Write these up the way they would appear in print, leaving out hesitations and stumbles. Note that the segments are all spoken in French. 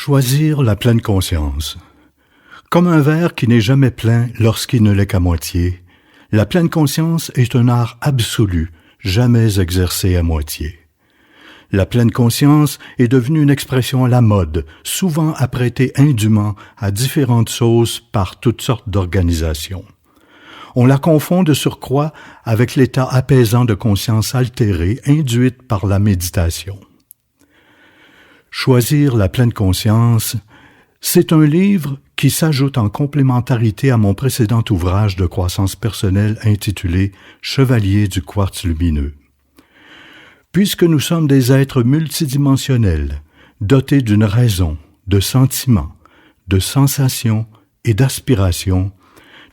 Choisir la pleine conscience. Comme un verre qui n'est jamais plein lorsqu'il ne l'est qu'à moitié, la pleine conscience est un art absolu, jamais exercé à moitié. La pleine conscience est devenue une expression à la mode, souvent apprêtée indûment à différentes sauces par toutes sortes d'organisations. On la confond de surcroît avec l'état apaisant de conscience altérée induite par la méditation. Choisir la pleine conscience, c'est un livre qui s'ajoute en complémentarité à mon précédent ouvrage de croissance personnelle intitulé « Chevalier du quartz lumineux ». Puisque nous sommes des êtres multidimensionnels, dotés d'une raison, de sentiments, de sensations et d'aspirations,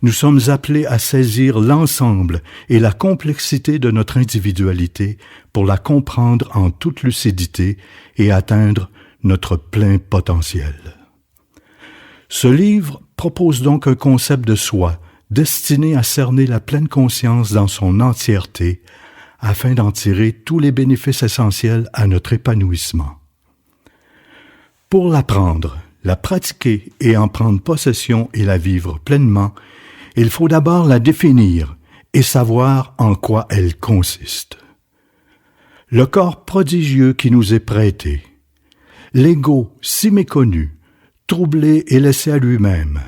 nous sommes appelés à saisir l'ensemble et la complexité de notre individualité pour la comprendre en toute lucidité et atteindre notre plein potentiel. Ce livre propose donc un concept de soi destiné à cerner la pleine conscience dans son entièreté afin d'en tirer tous les bénéfices essentiels à notre épanouissement. Pour l'apprendre, la pratiquer et en prendre possession et la vivre pleinement, il faut d'abord la définir et savoir en quoi elle consiste. Le corps prodigieux qui nous est prêté, l'ego si méconnu, troublé et laissé à lui-même,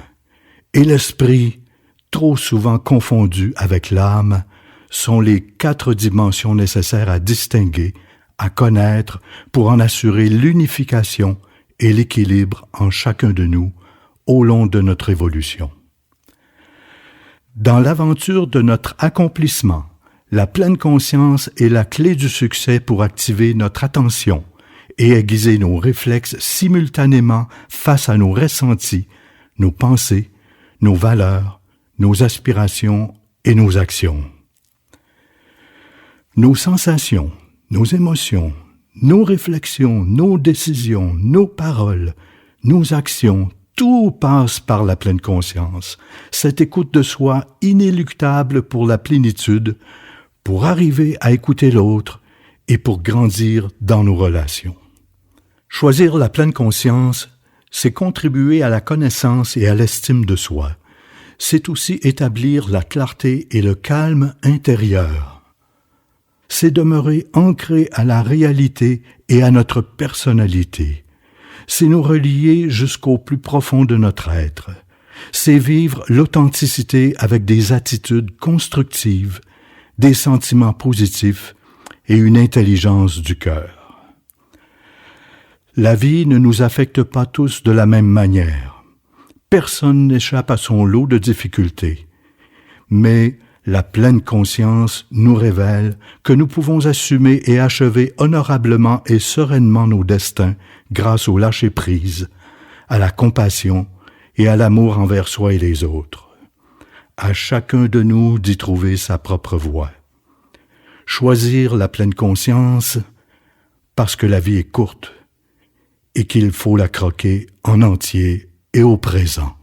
et l'esprit, trop souvent confondu avec l'âme, sont les 4 dimensions nécessaires à distinguer, à connaître pour en assurer l'unification et l'équilibre en chacun de nous au long de notre évolution. Dans l'aventure de notre accomplissement, la pleine conscience est la clé du succès pour activer notre attention et aiguiser nos réflexes simultanément face à nos ressentis, nos pensées, nos valeurs, nos aspirations et nos actions. Nos sensations, nos émotions, nos réflexions, nos décisions, nos paroles, nos actions, tout passe par la pleine conscience, cette écoute de soi inéluctable pour la plénitude, pour arriver à écouter l'autre et pour grandir dans nos relations. Choisir la pleine conscience, c'est contribuer à la connaissance et à l'estime de soi. C'est aussi établir la clarté et le calme intérieur. C'est demeurer ancré à la réalité et à notre personnalité. C'est nous relier jusqu'au plus profond de notre être. C'est vivre l'authenticité avec des attitudes constructives, des sentiments positifs et une intelligence du cœur. La vie ne nous affecte pas tous de la même manière. Personne n'échappe à son lot de difficultés. Mais la pleine conscience nous révèle que nous pouvons assumer et achever honorablement et sereinement nos destins grâce au lâcher-prise, à la compassion et à l'amour envers soi et les autres. À chacun de nous d'y trouver sa propre voie. Choisir la pleine conscience parce que la vie est courte et qu'il faut la croquer en entier et au présent.